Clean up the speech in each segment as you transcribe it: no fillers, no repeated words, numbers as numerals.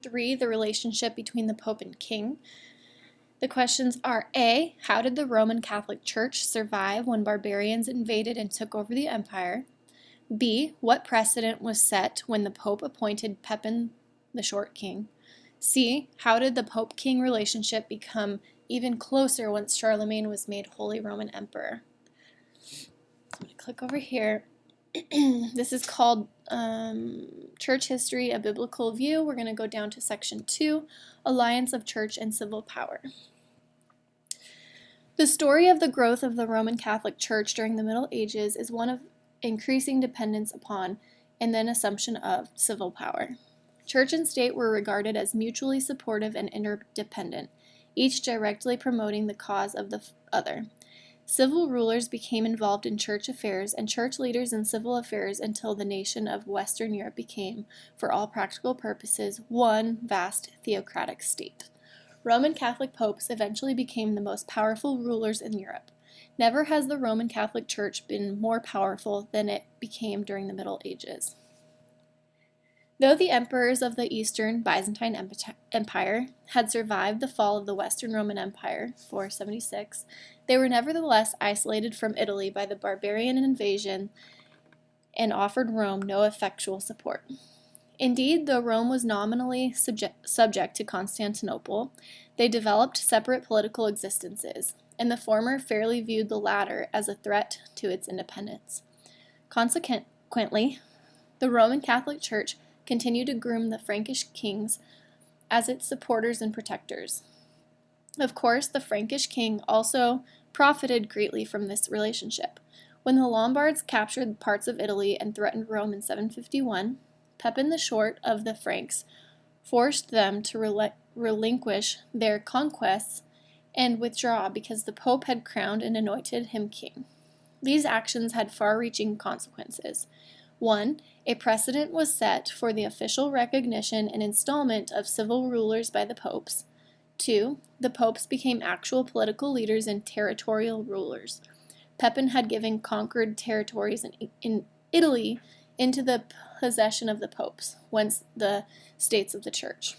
3, the relationship between the Pope and King. The questions are A, how did the Roman Catholic Church survive when barbarians invaded and took over the empire? B, what precedent was set when the Pope appointed Pepin the Short King? C, how did the Pope-King relationship become even closer once Charlemagne was made Holy Roman Emperor? I'm going to click over here. This is called Church History, a Biblical View. We're going to go down to section 2, Alliance of Church and Civil Power. The story of the growth of the Roman Catholic Church during the Middle Ages is one of increasing dependence upon and then assumption of civil power. Church and state were regarded as mutually supportive and interdependent, each directly promoting the cause of the other. Civil rulers became involved in church affairs and church leaders in civil affairs until the nation of Western Europe became, for all practical purposes, one vast theocratic state. Roman Catholic popes eventually became the most powerful rulers in Europe. Never has the Roman Catholic Church been more powerful than it became during the Middle Ages. Though the emperors of the Eastern Byzantine Empire had survived the fall of the Western Roman Empire, 476, they were nevertheless isolated from Italy by the barbarian invasion and offered Rome no effectual support. Indeed, though Rome was nominally subject to Constantinople, they developed separate political existences, and the former fairly viewed the latter as a threat to its independence. Consequently, the Roman Catholic Church continued to groom the Frankish kings as its supporters and protectors. Of course, the Frankish king also profited greatly from this relationship. When the Lombards captured parts of Italy and threatened Rome in 751, Pepin the Short of the Franks forced them to relinquish their conquests and withdraw because the Pope had crowned and anointed him king. These actions had far-reaching consequences. 1. A precedent was set for the official recognition and installment of civil rulers by the popes. 2. The popes became actual political leaders and territorial rulers. Pepin had given conquered territories in Italy into the possession of the popes, whence the states of the church.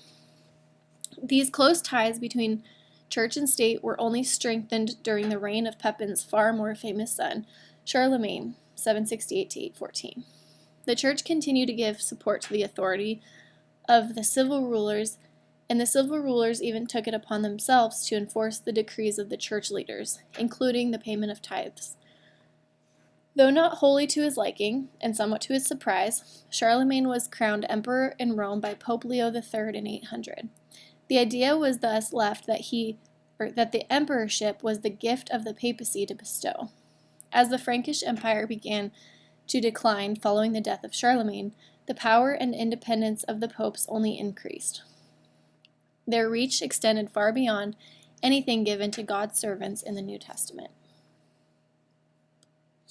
These close ties between church and state were only strengthened during the reign of Pepin's far more famous son, Charlemagne, 768 to 814. The church continued to give support to the authority of the civil rulers, and the civil rulers even took it upon themselves to enforce the decrees of the church leaders, including the payment of tithes. Though not wholly to his liking, and somewhat to his surprise, Charlemagne was crowned emperor in Rome by Pope Leo III in 800. The idea was thus left that the emperorship was the gift of the papacy to bestow. As the Frankish Empire began to decline following the death of Charlemagne, the power and independence of the popes only increased. Their reach extended far beyond anything given to God's servants in the New Testament.